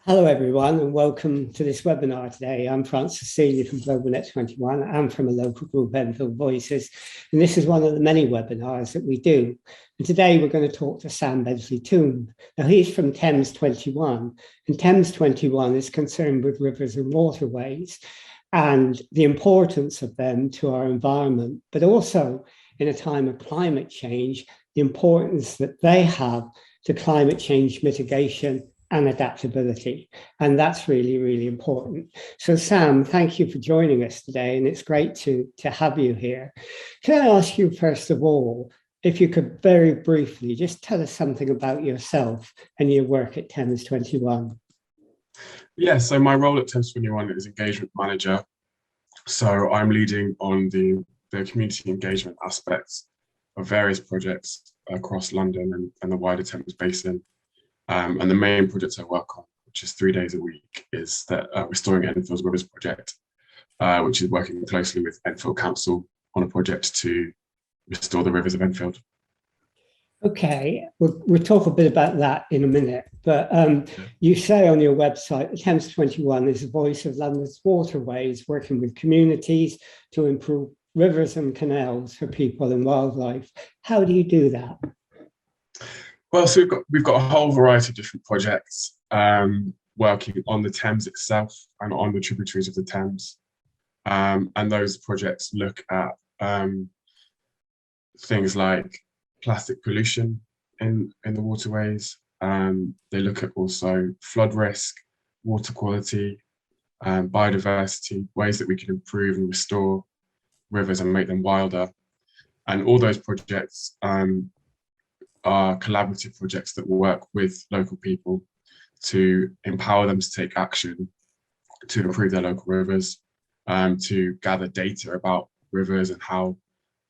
Hello, everyone, and welcome to this webinar today. I'm Francis Seeley from Global Net 21. I'm from a local group, Enfield Voices, and this is one of the many webinars that we do. And today we're going to talk to Sam Bentley-Toon. Now, he's from Thames21, and Thames21 is concerned with rivers and waterways and the importance of them to our environment, but also in a time of climate change, the importance that they have to climate change mitigation and adaptability. And that's really, really important. So Sam, thank you for joining us today. And it's great to have you here. Can I ask you, first of all, if you could very briefly just tell us something about yourself and your work at Thames21? Yeah, so my role at Thames21 is engagement manager. So I'm leading on the community engagement aspects of various projects across London and the wider Thames Basin. And the main project I work on, which is 3 days a week, is that Restoring Enfield's Rivers project, which is working closely with Enfield Council on a project to restore the rivers of Enfield. Okay, we'll talk a bit about that in a minute, but you say on your website that Thames21 is the voice of London's waterways, working with communities to improve rivers and canals for people and wildlife. How do you do that? Well, so we've got a whole variety of different projects working on the Thames itself and on the tributaries of the Thames. And those projects look at things like plastic pollution in the waterways. They look at also flood risk, water quality, biodiversity, ways that we can improve and restore rivers and make them wilder. And all those projects are collaborative projects that work with local people to empower them to take action to improve their local rivers, to gather data about rivers and how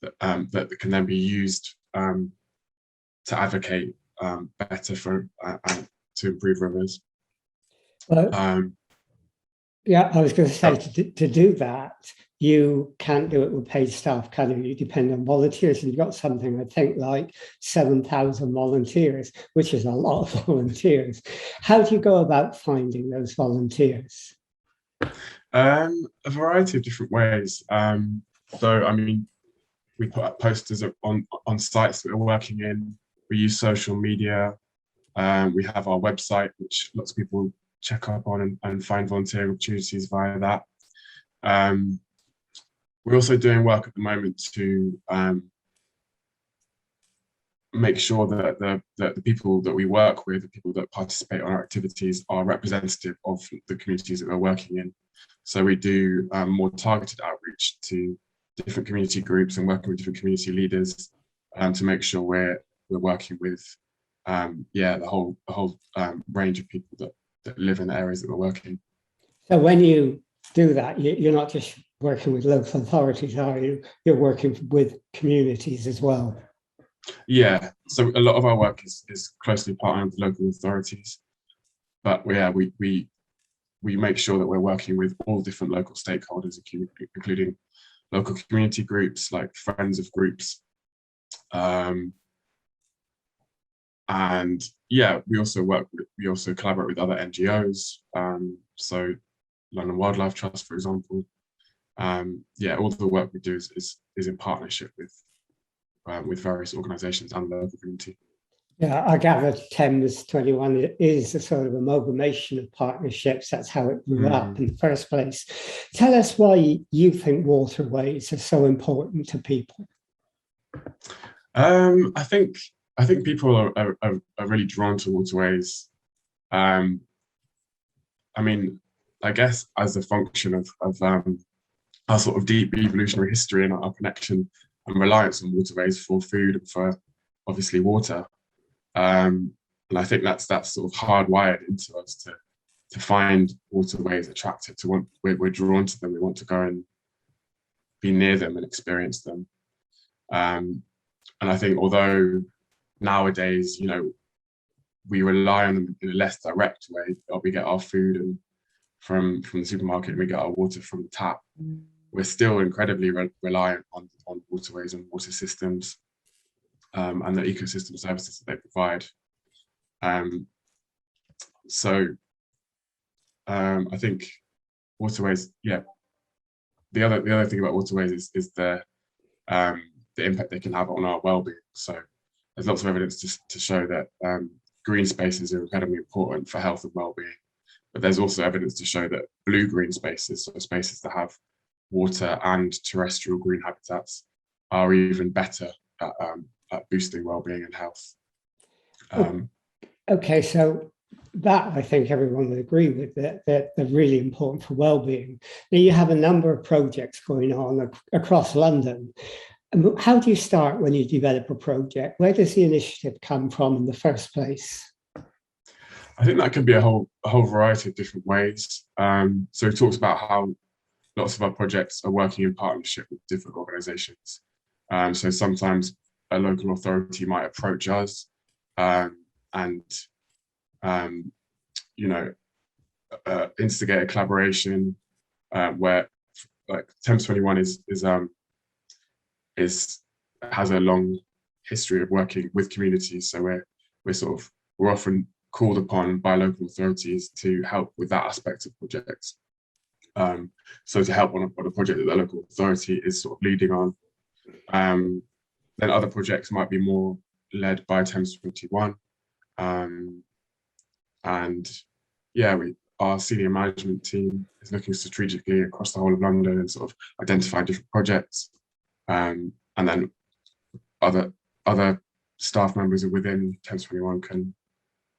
that can then be used to advocate better for to improve rivers. Yeah, I was going to say, to do that, you can't do it with paid staff, can you? You depend on volunteers, and you've got something, I think, like 7,000 volunteers, which is a lot of volunteers. How do you go about finding those volunteers? A variety of different ways. So, I mean, we put up posters on sites that we're working in. We use social media. We have our website, which lots of people check up on and find volunteer opportunities via that. We're also doing work at the moment to make sure that the people that we work with, the people that participate on our activities, are representative of the communities that we're working in. So we do more targeted outreach to different community groups and working with different community leaders to make sure we're working with the whole range of people that live in the areas that we're working. So when you do that, you're not just working with local authorities, are you? You're working with communities as well. Yeah, so a lot of our work is closely partnered with local authorities, but we make sure that we're working with all different local stakeholders, including local community groups like friends of groups. And yeah, we also collaborate with other NGOs. So London Wildlife, for example. All the work we do is in partnership with various organisations and the local community. Yeah, I gather Thames21 is a sort of amalgamation of partnerships. That's how it grew up in the first place. Tell us why you think waterways are so important to people. I think people are really drawn to waterways. I mean, I guess as a function of our sort of deep evolutionary history and our connection and reliance on waterways for food and for obviously water. And I think that's sort of hardwired into us to find waterways attractive, we're drawn to them, we want to go and be near them and experience them. And I think although nowadays, we rely on them in a less direct way, we get our food and from the supermarket and we get our water from the tap, we're still incredibly reliant on waterways and water systems and the ecosystem services that they provide. So I think waterways, yeah. The other thing about waterways is the impact they can have on our well-being. So there's lots of evidence to show that green spaces are incredibly important for health and well-being. But there's also evidence to show that blue-green spaces, so spaces that have water and terrestrial green habitats, are even better at boosting well-being and health. Okay, so that I think everyone would agree with, that they're really important for well-being. Now you have a number of projects going on across London. How do you start when you develop a project? Where does the initiative come from in the first place? I think that could be a whole variety of different ways. So we talked about how lots of our projects are working in partnership with different organisations. So sometimes a local authority might approach us and instigate a collaboration where, like, Thames21 has a long history of working with communities. So we're often called upon by local authorities to help with that aspect of projects. So to help on a project that the local authority is sort of leading on. Then other projects might be more led by Thames21. And yeah, our senior management team is looking strategically across the whole of London and sort of identifying different projects. And then other staff members within Thames21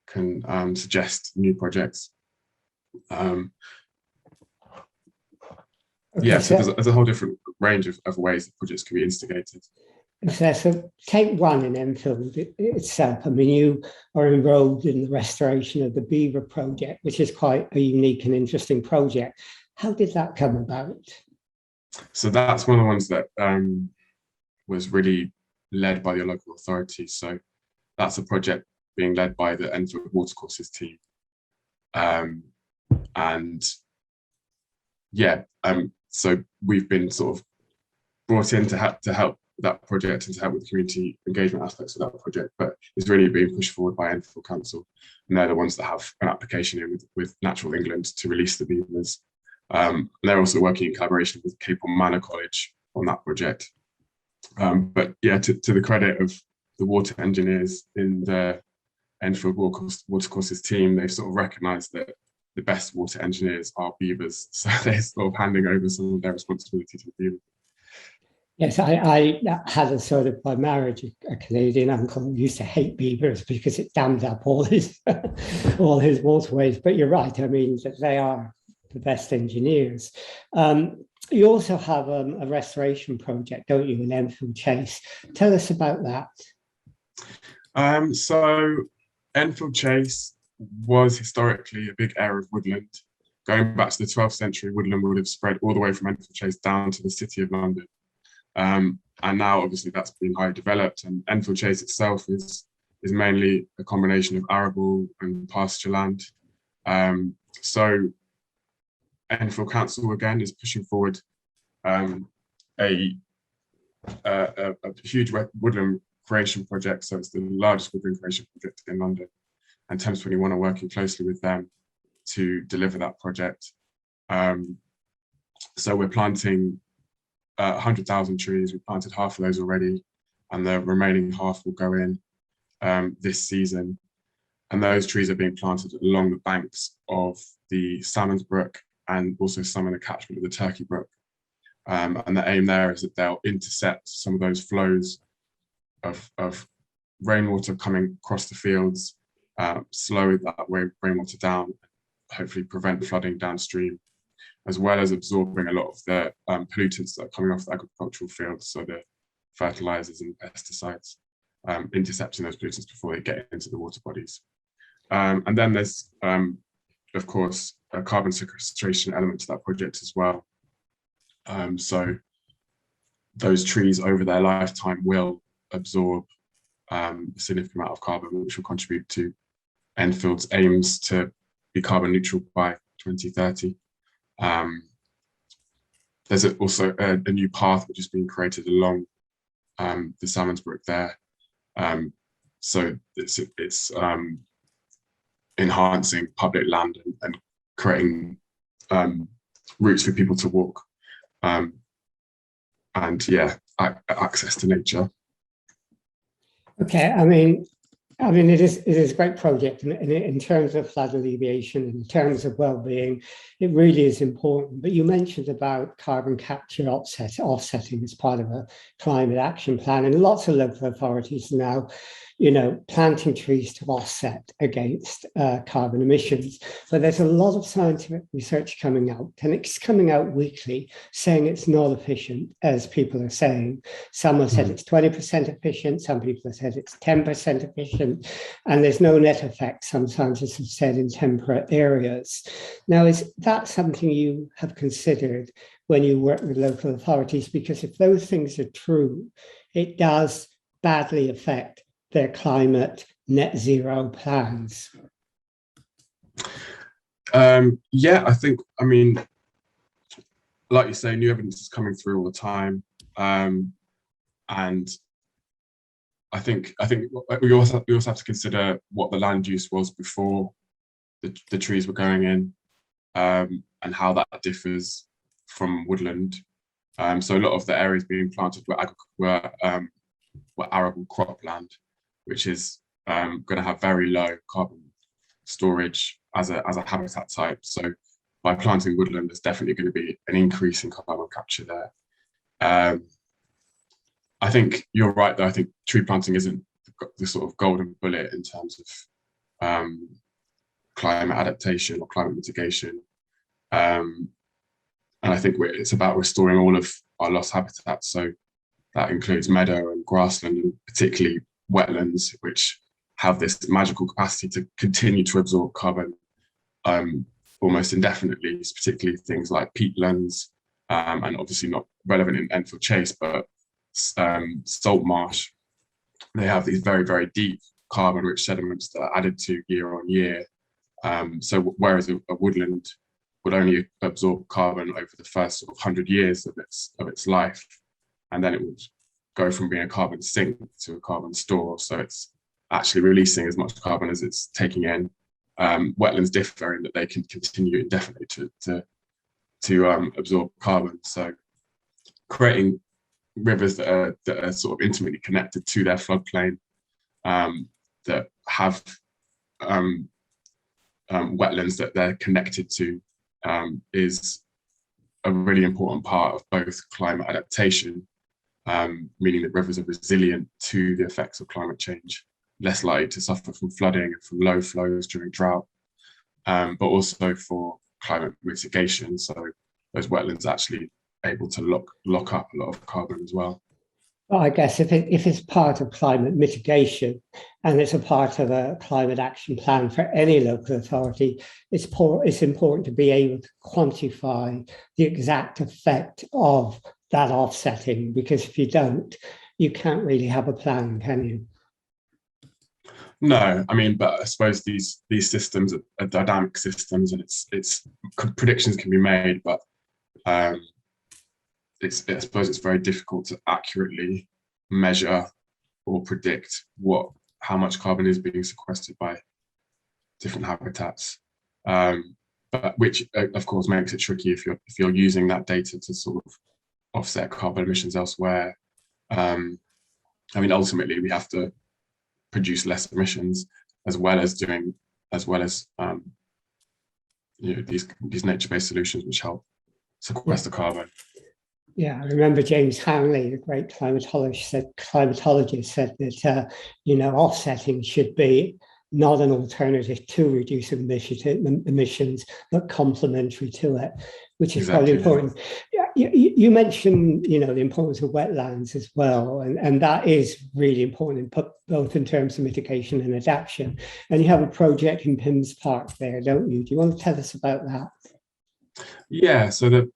can suggest new projects. Yeah, so there's a whole different range of ways that projects can be instigated. So take one in Enfield itself. I mean, you are enrolled in the restoration of the Beaver project, which is quite a unique and interesting project. How did that come about? So that's one of the ones that was really led by the local authorities. So that's a project being led by the Enfield watercourses team. So we've been sort of brought in to help that project and to help with the community engagement aspects of that project, but it's really being pushed forward by Enfield Council, and they're the ones that have an application in with Natural England to release the beavers. They're also working in collaboration with Capel Manor College on that project. But yeah, to the credit of the water engineers in the Enfield watercourses team, they've sort of recognised that the best water engineers are beavers, so they're sort of handing over some of their responsibility to the beavers. Yes, I had a sort of, by marriage, a Canadian uncle who used to hate beavers because it dammed up all his waterways. But you're right, I mean, that they are the best engineers. You also have a restoration project, don't you, in Enfield Chase? Tell us about that. So Enfield Chase was historically a big area of woodland. Going back to the 12th century, woodland would have spread all the way from Enfield Chase down to the City of London. And now obviously that's been highly developed, and Enfield Chase itself is mainly a combination of arable and pasture land. So Enfield Council again is pushing forward a huge woodland creation project. So it's the largest woodland creation project in London, and Thames21 are working closely with them to deliver that project. So we're planting 100,000 trees. We planted half of those already, and the remaining half will go in this season. And those trees are being planted along the banks of the Salmons Brook and also some in the catchment of the Turkey Brook. And the aim there is that they'll intercept some of those flows of rainwater coming across the fields, slow that rainwater down, hopefully prevent flooding downstream, as well as absorbing a lot of the pollutants that are coming off the agricultural fields, so the fertilizers and pesticides, intercepting those pollutants before they get into the water bodies. And then there's, of course, a carbon sequestration element to that project as well. So those trees over their lifetime will absorb a significant amount of carbon, which will contribute to Enfield's aims to be carbon neutral by 2030. There's also a new path which is being created along the Salmons Brook there. So it's enhancing public land and creating routes for people to walk, and yeah, access to nature. Okay, I mean, it is a great project, and in terms of flood alleviation, in terms of well-being, it really is important. But you mentioned about carbon capture offsetting as part of a climate action plan, and lots of local authorities now, planting trees to offset against carbon emissions. But there's a lot of scientific research coming out, and it's coming out weekly, saying it's not efficient, as people are saying. Some have said it's 20% efficient, some people have said it's 10% efficient, and there's no net effect, some scientists have said, in temperate areas. Now, is that something you have considered when you work with local authorities? Because if those things are true, it does badly affect their climate net zero plans. Yeah, I mean, like you say, new evidence is coming through all the time, and I think we also have to consider what the land use was before the trees were going in, and how that differs from woodland. So a lot of the areas being planted were arable cropland, which is going to have very low carbon storage as a habitat type. So by planting woodland, there's definitely going to be an increase in carbon capture there. I think you're right, though. I think tree planting isn't the sort of golden bullet in terms of climate adaptation or climate mitigation. And I think it's about restoring all of our lost habitats. So that includes meadow and grassland, and particularly wetlands, which have this magical capacity to continue to absorb carbon almost indefinitely, particularly things like peatlands, and obviously not relevant in Enfield Chase, but salt marsh. They have these very, very deep carbon-rich sediments that are added to year on year. So whereas a woodland would only absorb carbon over the first sort of 100 years of its life, and then it would go from being a carbon sink to a carbon store. So it's actually releasing as much carbon as it's taking in. Wetlands differ in that they can continue indefinitely to absorb carbon. So creating rivers that are sort of intimately connected to their floodplain, that have wetlands that they're connected to, is a really important part of both climate adaptation, meaning that rivers are resilient to the effects of climate change, less likely to suffer from flooding and from low flows during drought, but also for climate mitigation. So those wetlands are actually able to lock up a lot of carbon as well. Well, I guess if it's part of climate mitigation and it's a part of a climate action plan for any local authority, it's important to be able to quantify the exact effect of that offsetting, because if you don't, you can't really have a plan, can you? No, I mean, but I suppose these systems are dynamic systems, and it's predictions can be made, but I suppose it's very difficult to accurately measure or predict how much carbon is being sequestered by different habitats, but which of course makes it tricky if you're using that data to sort of offset carbon emissions elsewhere. I mean, ultimately we have to produce less emissions as well as these nature-based solutions which help sequester carbon. Yeah, I remember James Hanley, the great climatologist, said that offsetting should be not an alternative to reduce emissions, but complementary to it, which is probably important. Yeah, you mentioned the importance of wetlands as well, and that is really important, both in terms of mitigation and adaptation. And you have a project in Pymmes Park there, don't you? Do you want to tell us about that? Yeah, so the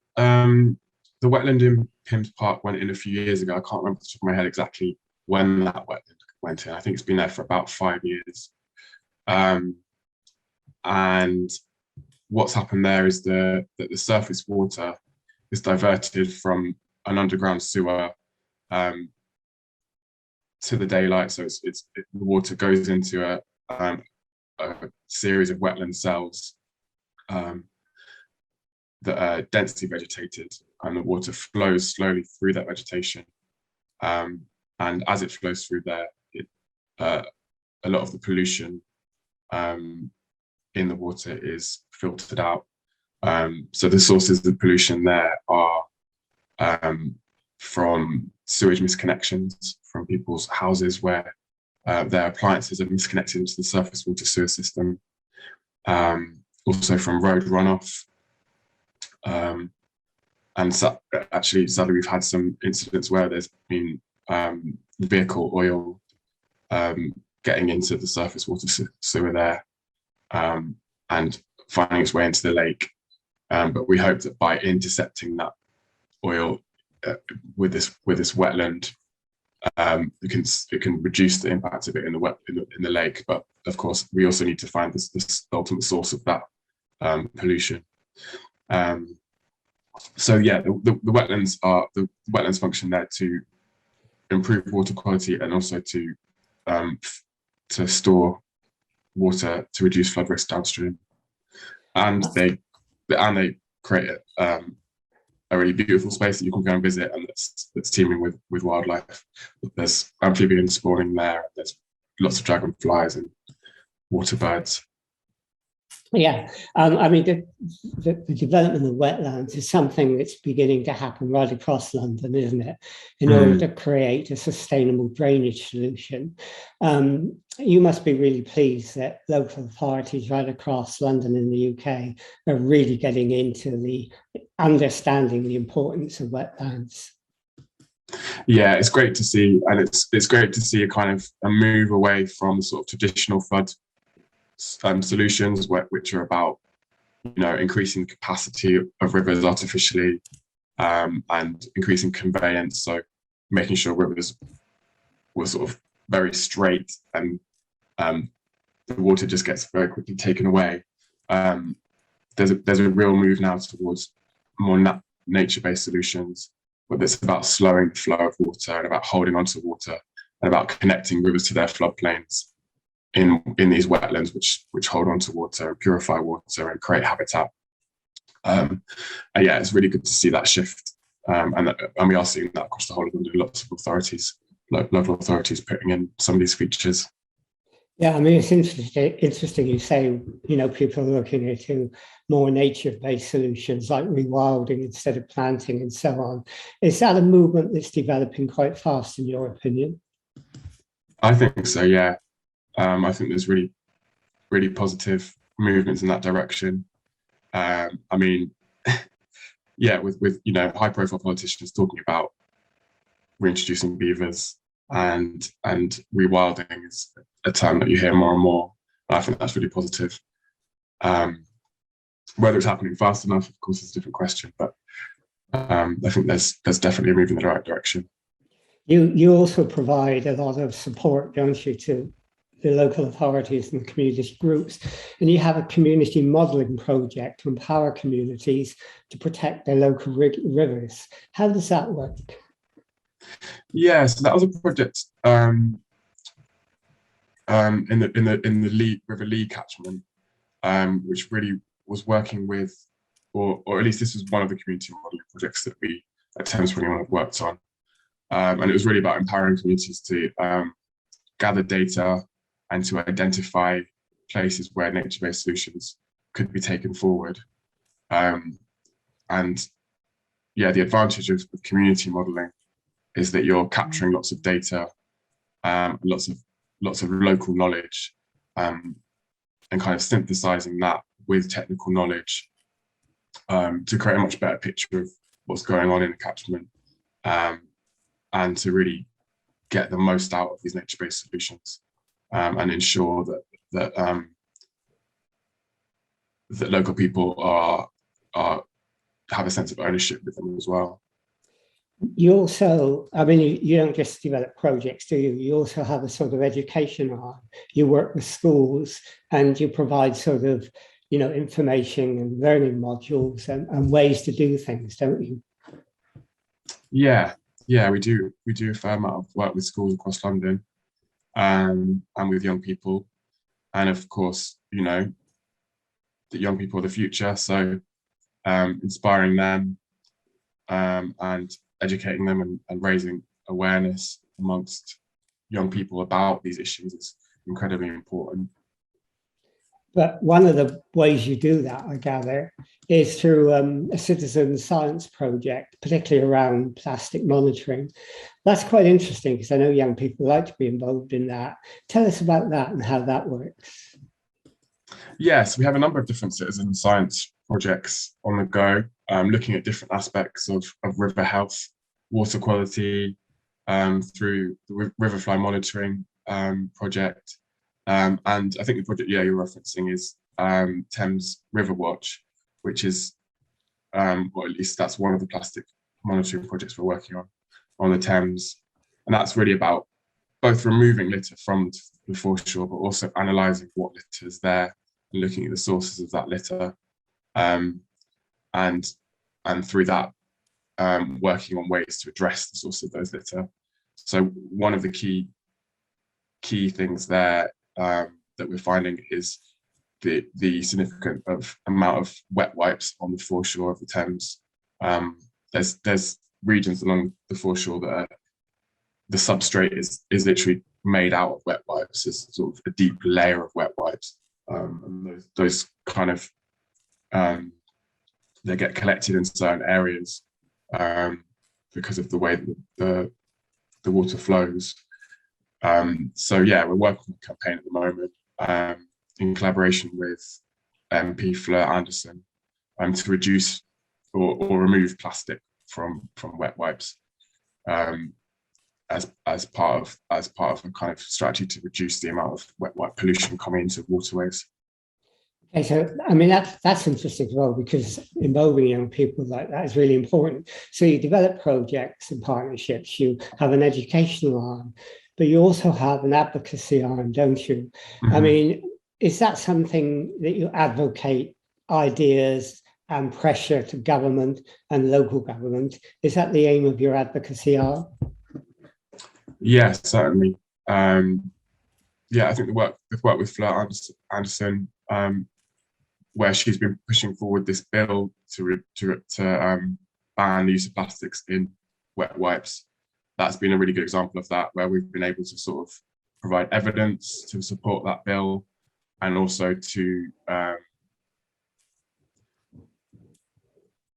wetland in Pymmes Park went in a few years ago. I can't remember off the top of my head exactly when that wetland went in. I think it's been there for about 5 years. And what's happened there is that the surface water is diverted from an underground sewer to the daylight. So the water goes into a series of wetland cells, um, that are densely vegetated, and the water flows slowly through that vegetation. And as it flows through there, a lot of the pollution in the water is filtered out. So the sources of pollution there are from sewage misconnections from people's houses where their appliances are misconnected into the surface water sewer system. Also from road runoff. And so, actually, sadly, we've had some incidents where there's been vehicle oil getting into the surface water sewer there and finding its way into the lake. But we hope that by intercepting that oil with this wetland, it can reduce the impact of it in the lake. But of course, we also need to find this ultimate source of that pollution. So yeah, the wetlands function there to improve water quality and also to store water to reduce flood risk downstream. And they create a really beautiful space that you can go and visit, and that's teeming with wildlife. There's amphibians spawning there. There's lots of dragonflies and water birds. Yeah, I mean, the development of wetlands is something that's beginning to happen right across London, isn't it? In order to create a sustainable drainage solution. You must be really pleased that local authorities right across London in the UK are really getting into the understanding the importance of wetlands. Yeah, it's great to see, and it's great to see a kind of a move away from sort of traditional flood solutions, which are about increasing the capacity of rivers artificially and increasing conveyance, so making sure rivers were sort of very straight and the water just gets very quickly taken away. There's a real move now towards more nature-based solutions, where it's about slowing the flow of water and about holding onto water and about connecting rivers to their floodplains in these wetlands, which hold on to water, purify water, and create habitat. And yeah, it's really good to see that shift, and we are seeing that across the whole of London. Lots of authorities, local authorities, putting in some of these features. Yeah, I mean, it's interesting you say, people are looking into more nature-based solutions like rewilding instead of planting and so on. Is that a movement that's developing quite fast, in your opinion? I think so, yeah. I think there's really, really positive movements in that direction. I mean, yeah, with high-profile politicians talking about reintroducing beavers and rewilding is a term that you hear more and more. I think that's really positive. Whether it's happening fast enough, of course, is a different question. But I think there's definitely a move in the right direction. You also provide a lot of support, don't you, to the local authorities and community groups, and you have a community modelling project to empower communities to protect their local rivers. How does that work? Yeah, so that was a project in the River Lee catchment, which really was working with, or at least this was one of the community modelling projects that we at Thames21 have worked on, and it was really about empowering communities to gather data and to identify places where nature-based solutions could be taken forward. And yeah, the advantage of community modelling is that you're capturing lots of data, lots of local knowledge, and kind of synthesizing that with technical knowledge to create a much better picture of what's going on in the catchment, and to really get the most out of these nature-based solutions, and ensure that local people have a sense of ownership with them as well. You also, I mean, you don't just develop projects, do you? You also have a sort of education arm. You work with schools and you provide sort of, information and learning modules and ways to do things, don't you? Yeah, we do a fair amount of work with schools across London, and with young people. And of course, that young people are the future. So inspiring them and educating them and raising awareness amongst young people about these issues is incredibly important. But one of the ways you do that, I gather, is through a citizen science project, particularly around plastic monitoring. That's quite interesting because I know young people like to be involved in that. Tell us about that and how that works. Yes, we have a number of different citizen science projects on the go, looking at different aspects of river health, water quality, through the riverfly monitoring project. And I think the project, you're referencing is Thames River Watch, which is, or at least that's one of the plastic monitoring projects we're working on the Thames. And that's really about both removing litter from the foreshore, but also analysing what litter is there and looking at the sources of that litter. And through that, working on ways to address the source of those litter. So one of the key things there that we're finding is the significant amount of wet wipes on the foreshore of the Thames. There's regions along the foreshore that the substrate is literally made out of wet wipes. It's sort of a deep layer of wet wipes, and those kind of they get collected in certain areas because of the way that the water flows. So yeah, we're working on a campaign at the moment in collaboration with MP Fleur Anderson to reduce or remove plastic from wet wipes as part of a kind of strategy to reduce the amount of wet wipe pollution coming into waterways. Okay, so I mean that's interesting as well, because involving young people like that is really important. So you develop projects and partnerships, you have an educational arm, but you also have an advocacy arm, don't you? Mm-hmm. I mean, is that something that you advocate ideas and pressure to government and local government? Is that the aim of your advocacy arm? Yes, certainly. I think the work with Fleur Anderson, where she's been pushing forward this bill to ban the use of plastics in wet wipes. That's been a really good example of that, where we've been able to sort of provide evidence to support that bill, and also to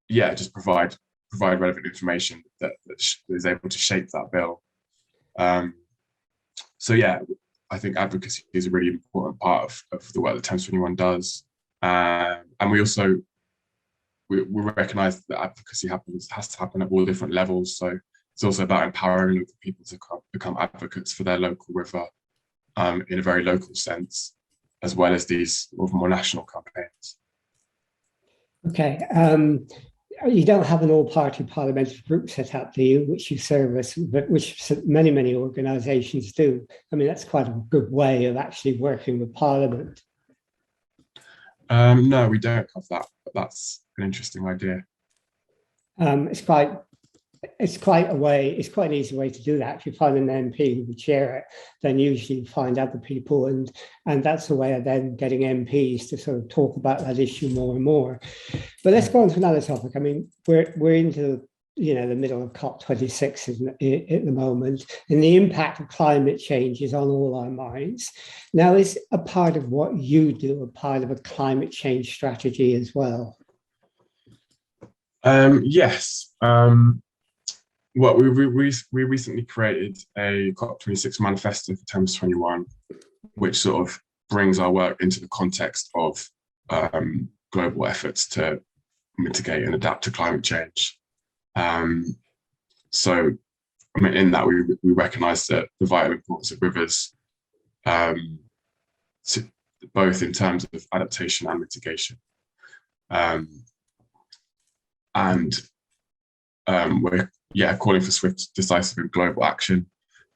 just provide relevant information that is able to shape that bill. I think advocacy is a really important part of the work that Thames21 does. And we also we recognise that advocacy has to happen at all different levels. So it's also about empowering local people to become advocates for their local river in a very local sense, as well as these more national campaigns. Okay. You don't have an all-party parliamentary group set up, do you, which you service, but which many organisations do? I mean, that's quite a good way of actually working with Parliament. No, we don't have that, but that's an interesting idea. It's quite an easy way to do that. If you find an MP who would chair it, then usually you find other people, and that's a way of then getting MPs to sort of talk about that issue more and more. But let's go on to another topic. I mean, we're into the middle of COP26 at the moment, and the impact of climate change is on all our minds. Now, is a part of what you do a part of a climate change strategy as well? Yes. Well, we recently created a COP26 manifesto for Thames21, which sort of brings our work into the context of global efforts to mitigate and adapt to climate change. So, I mean, in that we recognise that the vital importance of rivers, both in terms of adaptation and mitigation, we're calling for swift, decisive, and global action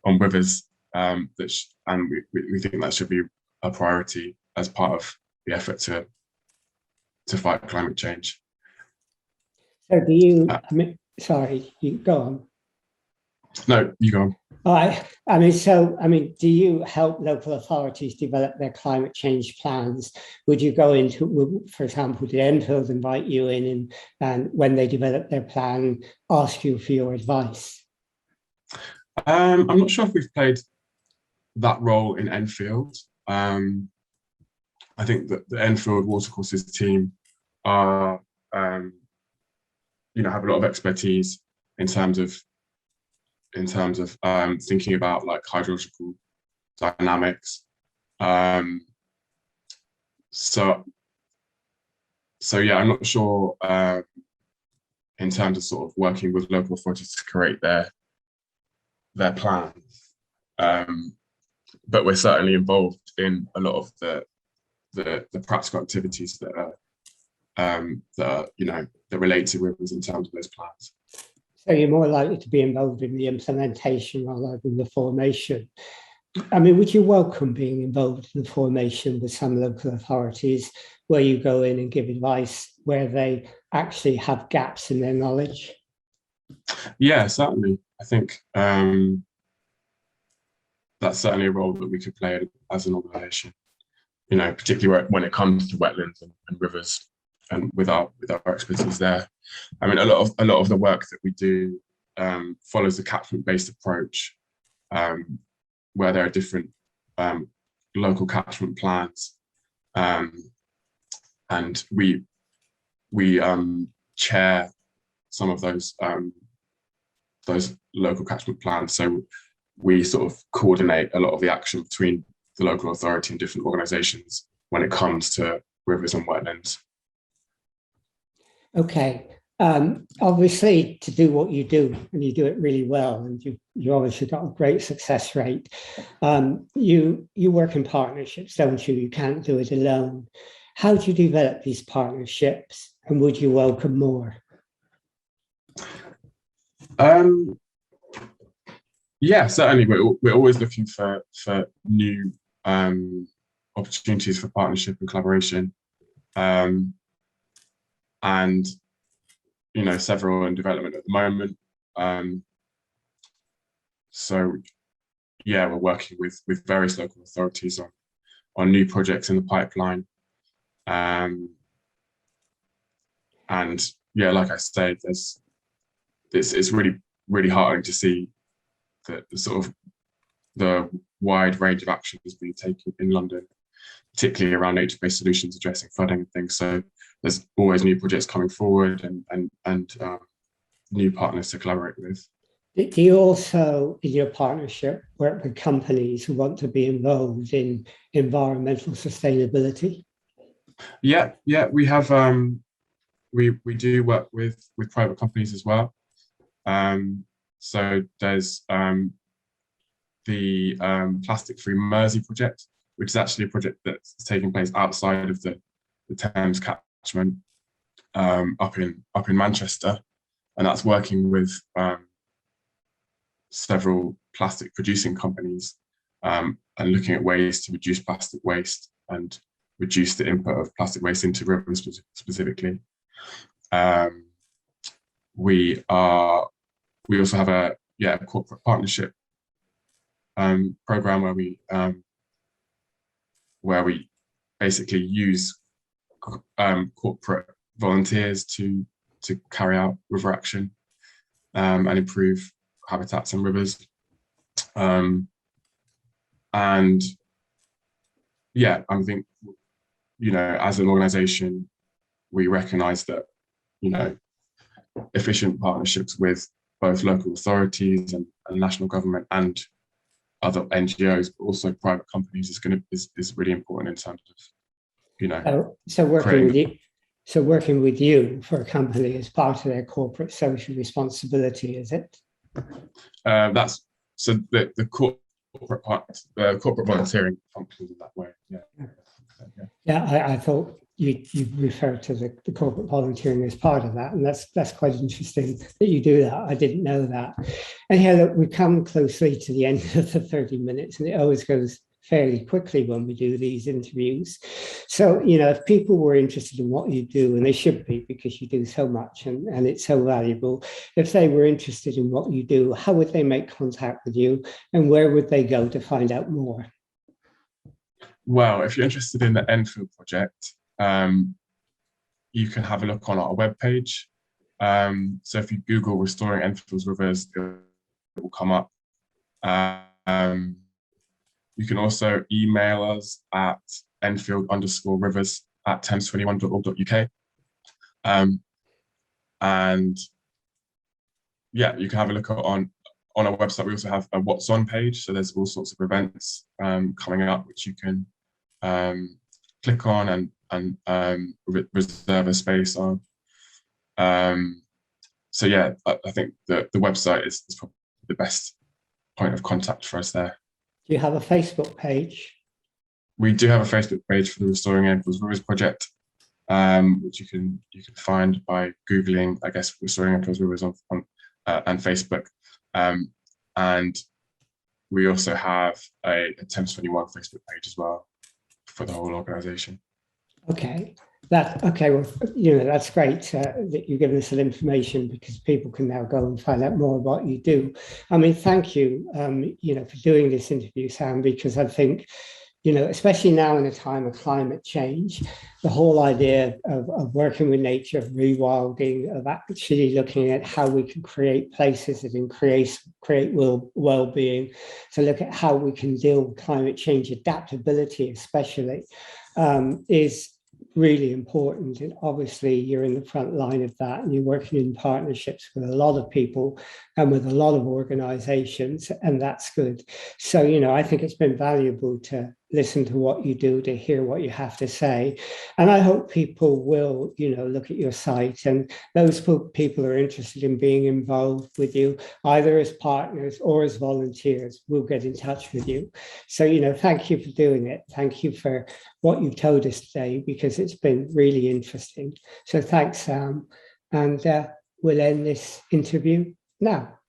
on rivers. And we think that should be a priority as part of the effort to fight climate change. So, do you? Sorry, you go on. No, you go on. Do you help local authorities develop their climate change plans? Would you go into, for example, did Enfield invite you in and when they develop their plan, ask you for your advice? I'm not sure if we've played that role in Enfield. I think that the Enfield watercourses team are, have a lot of expertise in terms of thinking about like hydrological dynamics. So yeah, I'm not sure in terms of sort of working with local authorities to create their plans. But we're certainly involved in a lot of the practical activities that relate to rivers in terms of those plans. So you're more likely to be involved in the implementation rather than the formation. I mean, would you welcome being involved in the formation with some local authorities where you go in and give advice where they actually have gaps in their knowledge? Yeah, certainly. I think that's certainly a role that we could play as an organisation, particularly when it comes to wetlands and rivers, and with our expertise there. I mean, a lot of the work that we do follows the catchment-based approach, where there are different local catchment plans, and we chair some of those local catchment plans. So we sort of coordinate a lot of the action between the local authority and different organisations when it comes to rivers and wetlands. Okay. Obviously, to do what you do, and you do it really well, and you obviously got a great success rate. You work in partnerships, don't you? You can't do it alone. How do you develop these partnerships, and would you welcome more? Yeah, certainly. We're always looking for new opportunities for partnership and collaboration, and several in development at the moment. So yeah, we're working with various local authorities on new projects in the pipeline, and yeah, like I said, it's really heartening to see the sort of the wide range of actions being taken in London, particularly around nature-based solutions addressing flooding and things. So there's always new projects coming forward and new partners to collaborate with. Do you also, in your partnership, work with companies who want to be involved in environmental sustainability? Yeah, we have. We do work with private companies as well. So there's the Plastic-Free Mersey project, which is actually a project that's taking place outside of the Thames catchment, up in Manchester, and that's working with several plastic producing companies, and looking at ways to reduce plastic waste and reduce the input of plastic waste into rivers specifically. We also have a corporate partnership program where we basically use corporate volunteers to carry out river action and improve habitats and rivers. And yeah, I think, as an organisation, we recognise that, efficient partnerships with both local authorities and national government and other NGOs, but also private companies is really important in terms of, So working with you for a company is part of their corporate social responsibility, is it? That's so the corporate volunteering functions in that way. Yeah, I thought you referred to the corporate volunteering as part of that, and that's quite interesting that you do that. I didn't know that. And here, look, we come closely to the end of the 30 minutes, and it always goes fairly quickly when we do these interviews. So, you know, if people were interested in what you do, and they should be because you do so much and it's so valuable, if they were interested in what you do, how would they make contact with you and where would they go to find out more? Well, if you're interested in the Enfield project, you can have a look on our webpage. So if you Google Restoring Enfield's Rivers, it will come up. You can also email us at enfield_rivers@thames21.org.uk. And yeah, you can have a look on our website. We also have a What's On page. So there's all sorts of events coming up, which you can click on and reserve a space on. So yeah, I think the website is probably the best point of contact for us there. Do you have a Facebook page? We do have a Facebook page for the Restoring Enfield's Rivers project, which you can find by Googling, I guess, Restoring Enfield's Rivers on and Facebook. And we also have a Thames21 Facebook page as well for the whole organisation. Okay. Well, you know, that's great that you've given us some information because people can now go and find out more about what you do. I mean, thank you, you know, for doing this interview, Sam, because I think, you know, especially now in a time of climate change, the whole idea of working with nature, of rewilding, of actually looking at how we can create places that create well-being, to look at how we can deal with climate change adaptability, especially, is really important. And obviously you're in the front line of that and you're working in partnerships with a lot of people and with a lot of organizations, and that's good. So, you know, I think it's been valuable to listen to what you do, to hear what you have to say. And I hope people will, you know, look at your site, and those people who are interested in being involved with you, either as partners or as volunteers, will get in touch with you. So, you know, thank you for doing it. Thank you for what you've told us today, because it's been really interesting. So thanks, Sam. And we'll end this interview now.